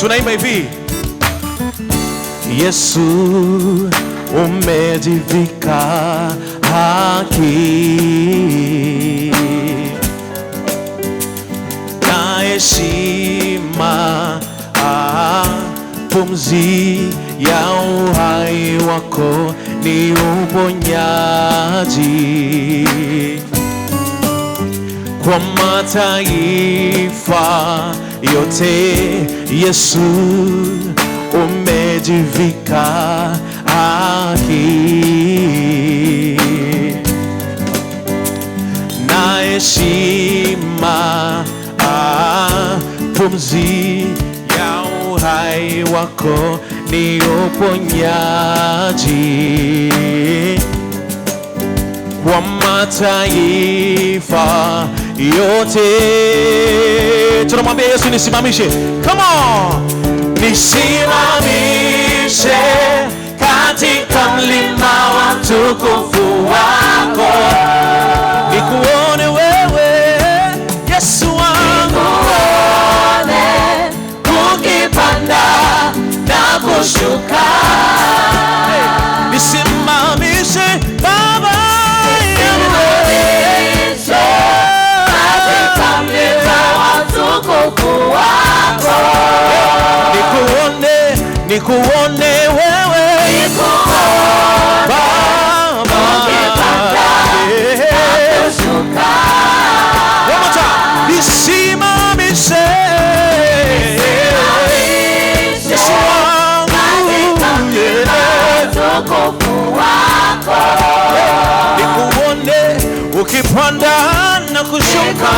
Tunaimba hivi: Yesu umejivika haki na heshima, pumzi ya uhai wako ni uponyaji kwa mataifa yote. Yesu umejivika haki na heshima, pumzi ya uhai wako ni uponyaji kwa mataifa yote. Tunamwambia Yesu, nisimamishe. Come on. Nisimamishe katika mlima wa utukufu wako, nikuone wewe Yesu wangu, nikuone ukipanda na kushuka. Nisimamishe Baba, nisimamishe katika mlima wa utukufu wako, nikuone wewe, nikuone Baba, ukipanda na kushuka. One more time. Nisimamishe Yesu wangu katika mlima wa utukufu wako, nikuone ukipanda na kushuka,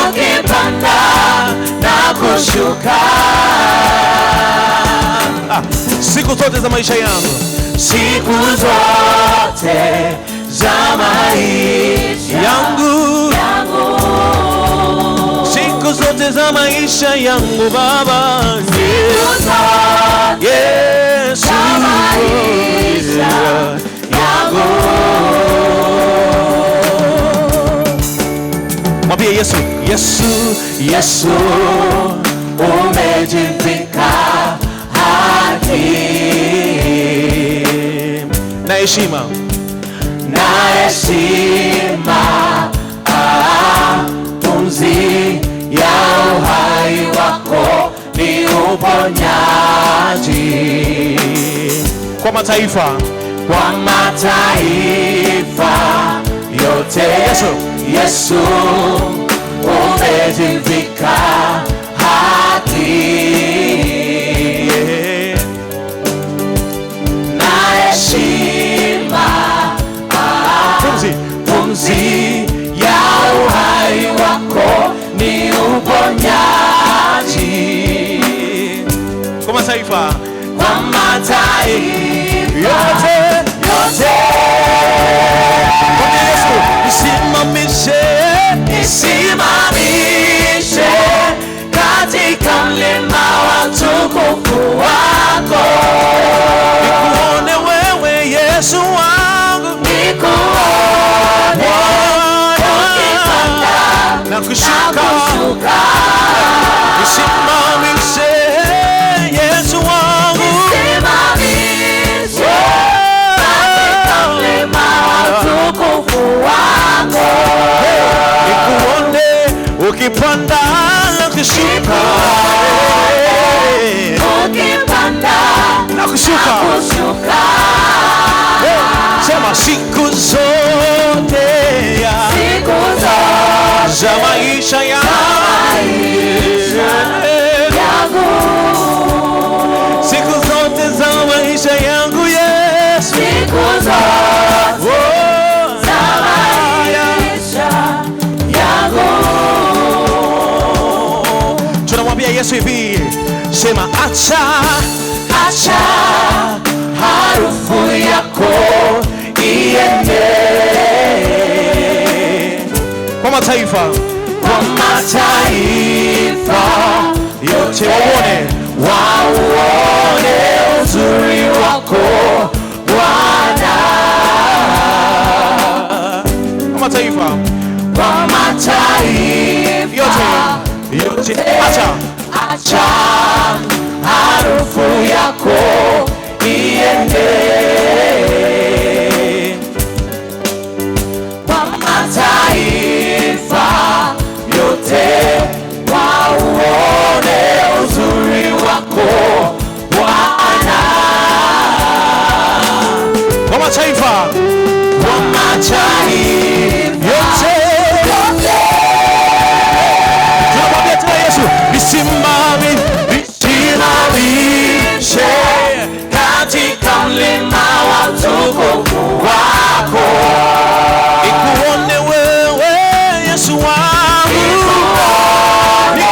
ukipanda na kushuka. Siku zote za maisha yangu, siku zote za maisha yangu, siku zote za maisha yangu Baba, Yesu za maisha yangu. Mwambie Yesu, Yesu, Yesu umejivika haki na heshima, na heshima, pumzi ya uhai wako ni uponyaji kwa mataifa, kwa mataifa yote. Yesu, Yesu umejivika haki na heshima, pumzi ya uhai wako ni uponyaji kwa mataifa, kwa mataifa yote. Kwa Yesu, nisimamishe, nisimamishe katika mlima wa utukufu wako, nikuone wewe Yesu wangu, nikuone ukipanda na kushuka. Nisimamishe Yesu wangu, nisimamishe katika mlima wa utukufu wako, nikuone ukipanda na kushuka, ukipanda na kushuka. Sema siku zote za maisha yangu, siku zote za maisha yangu Yesu, siku zote za maisha yangu. Tunamwambia Yesu hivi, sema acha harufu yako iende kwa mataifa, kwa mataifa yote, waone uzuri wako Bwana, kwa mataifa yote. Acha acha harufu yako iende kwa mataifa yote, wauone uzuri wako Bwana. Kwa mataifa yote, tunamwambia tena Yesu, visimamishe katika mlima wa utukufu wako, nikuone wewe Yesu wangu, nikuone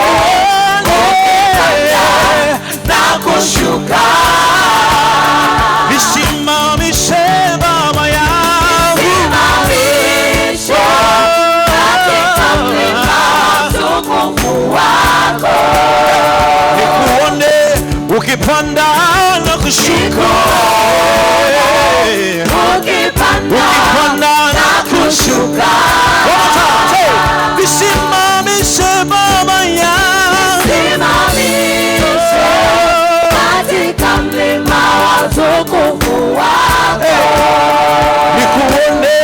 na kushuka. Visimamishe Baba yangu, visimamishe katika mlima wa utukufu wako, nikuone ukipanda na kushuka, ukipanda na kushuka. Visimamishe Baba yangu, visimamishe katika mlima wa utukufu wako, nikuone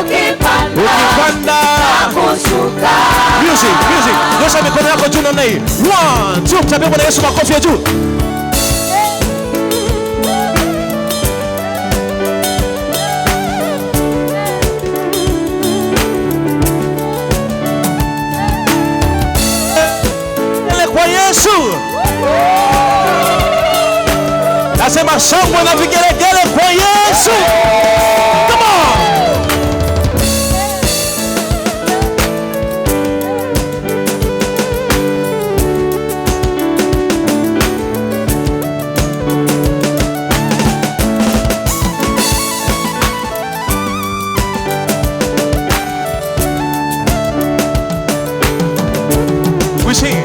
ukipanda na kushuka. Music. Nyosha mikono yako juu namna hii. 1, 2, mtapia Bwana Yesu makofi ya juu. Kwa Yesu. Nasema shangwe na vigelegele kwa Yesu. Come on. We sing.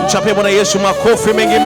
Mchapie Bwana Yesu makofi mengi.